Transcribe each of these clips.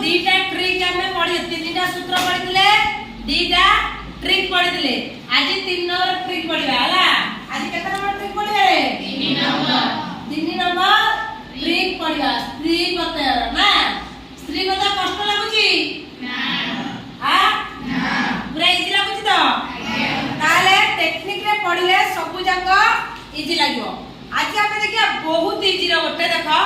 दीटा trick आमे पढी तीनटा सूत्र पढितले दीटा ट्रिक पढितले आज 3 नंबर ट्रिक पढिबा हला आज केते नंबर ट्रिक पढिबा रे 3 नंबर ट्रिक पढिबा स्त्री प्रत्यय ना स्त्री कथा कष्ट लागुची ना आ ना पूरा इजी लागुची तो ताले टेक्निक रे पढिले सब जाक इजी लागिवो आज आमे देखिया बहुत इजी रे गोटे देखो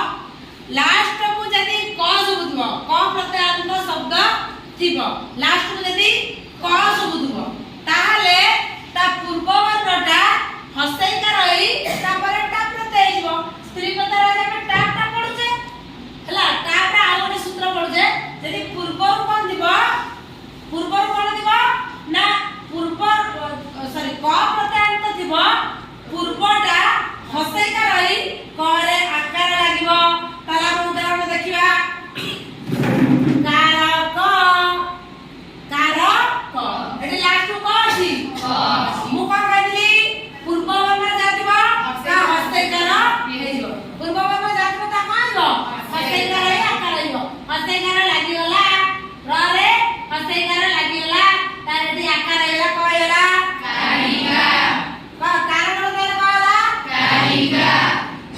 लास्ट को जदी क सुबुदम क प्रत्यांत शब्द थिबो लास्ट को जदी क सुबुदम ताहाले ता पूर्व वर्णटा हसैका रही तापर टा प्रत्यय हिबो स्त्री पद राजा में टा पडुचे हला टा रा आ गोटे सूत्र पडुचे जदी पूर्व कोन दिबो पूर्व कोन दिबो ना पूर्व सॉरी क प्रत्यांत थिबो पूर्वटा हसैका रही क रे आकार लागिबो ताला उदाहरण देखिबा कारक एटी लास्ट को अछि मु कोन कहली पूर्व वर्ण जातिबा का हस्तैकार हेजो पूर्व वर्ण जातिबा ता कहइबो हस्तैकार रे आकार आइबो हस्तैकार लागि गला र रे हस्तैकार लागि गला तार एटी आकार आइला कहइला कारिका का कारण देले कहला कारिका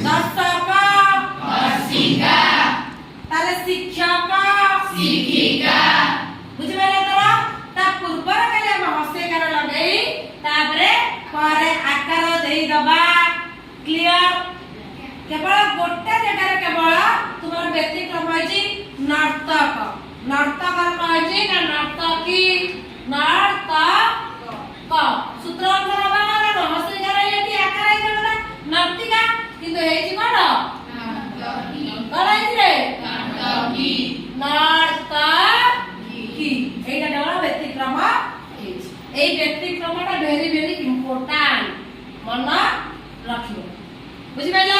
दस्तक दर्शिका ताले शिक्षक शिक्षिका बुझिबेले तोरा ता पूर्व रे कहले हम हस्तैकार लगेई तापरे परे आकार देई दबा क्लियर केवल गोटे जगह रे केवल तुमर व्यतिक्रम होई नर्तक नर्तक कहै ना नर्तकी नर्तक सूत्र अंतर बाना ना हस्तैकार एटी आकार आइ ना नर्तिका किंतु हेई छी कोन नर्तकी कहै रे नर्तकी नर्तकी एटा केवल व्यतिक्रम এই ব্যতিক্রমটা ভেরি ভেরি ইম্পর্টেন্ট মনে রাখিও বুঝি পাইলা